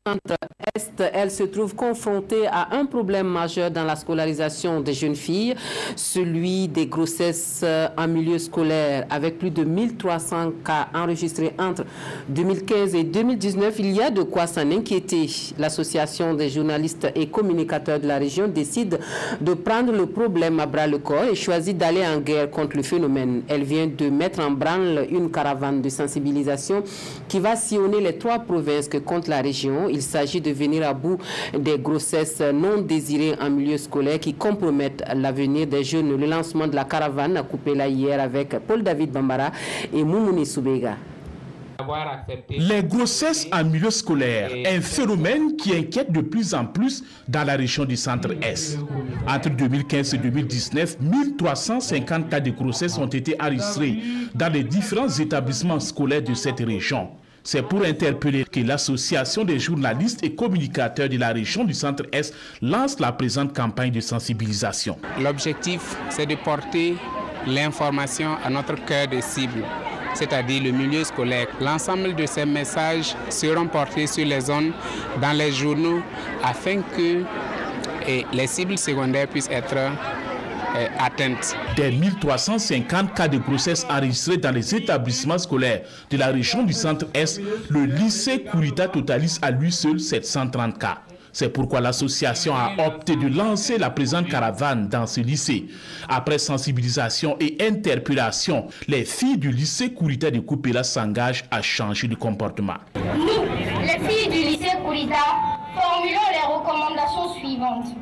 Centre-Est, elle se trouve confrontée à un problème majeur dans la scolarisation des jeunes filles, celui des grossesses en milieu scolaire. Avec plus de 1300 cas enregistrés entre 2015 et 2019, il y a de quoi s'en inquiéter. L'association des journalistes et communicateurs de la région décide de prendre le problème à bras-le-corps et choisit d'aller en guerre contre le phénomène. Elle vient de mettre en branle une caravane de sensibilisation qui va sillonner les 3 provinces que compte la région. Il s'agit de venir à bout des grossesses non désirées en milieu scolaire qui compromettent l'avenir des jeunes. Le lancement de la caravane a coupé là hier avec Paul-David Bambara et Moumouni Soubega. Les grossesses en milieu scolaire, un phénomène qui inquiète de plus en plus dans la région du Centre-Est. Entre 2015 et 2019, 1350 cas de grossesse ont été enregistrés dans les différents établissements scolaires de cette région. C'est pour interpeller que l'association des journalistes et communicateurs de la région du Centre-Est lance la présente campagne de sensibilisation. L'objectif, c'est de porter l'information à notre cœur de cible, c'est-à-dire le milieu scolaire. L'ensemble de ces messages seront portés sur les zones, dans les journaux, afin que les cibles secondaires puissent être atteintes. Des 1350 cas de grossesse enregistrés dans les établissements scolaires de la région du Centre-Est, le lycée Kourita totalise à lui seul 730 cas. C'est pourquoi l'association a opté de lancer la présente caravane dans ce lycée. Après sensibilisation et interpellation, les filles du lycée Kourita de Koupela s'engagent à changer de comportement. Nous, les filles du lycée Kourita, formulons les recommandations suivantes.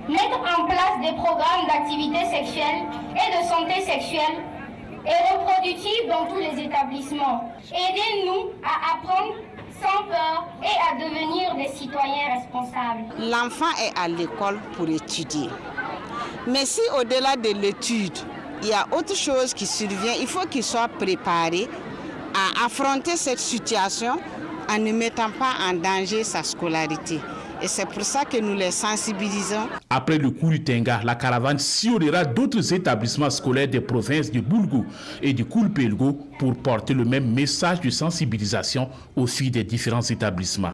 Mettre en place des programmes d'activité sexuelle et de santé sexuelle et reproductive dans tous les établissements. Aidez-nous à apprendre sans peur et à devenir des citoyens responsables. L'enfant est à l'école pour étudier. Mais si au-delà de l'étude, il y a autre chose qui survient, il faut qu'il soit préparé à affronter cette situation en ne mettant pas en danger sa scolarité. Et c'est pour ça que nous les sensibilisons. Après le Kouritenga, la caravane sillonnera d'autres établissements scolaires des provinces de Boulgou et de Koulpelgo pour porter le même message de sensibilisation aux filles des différents établissements.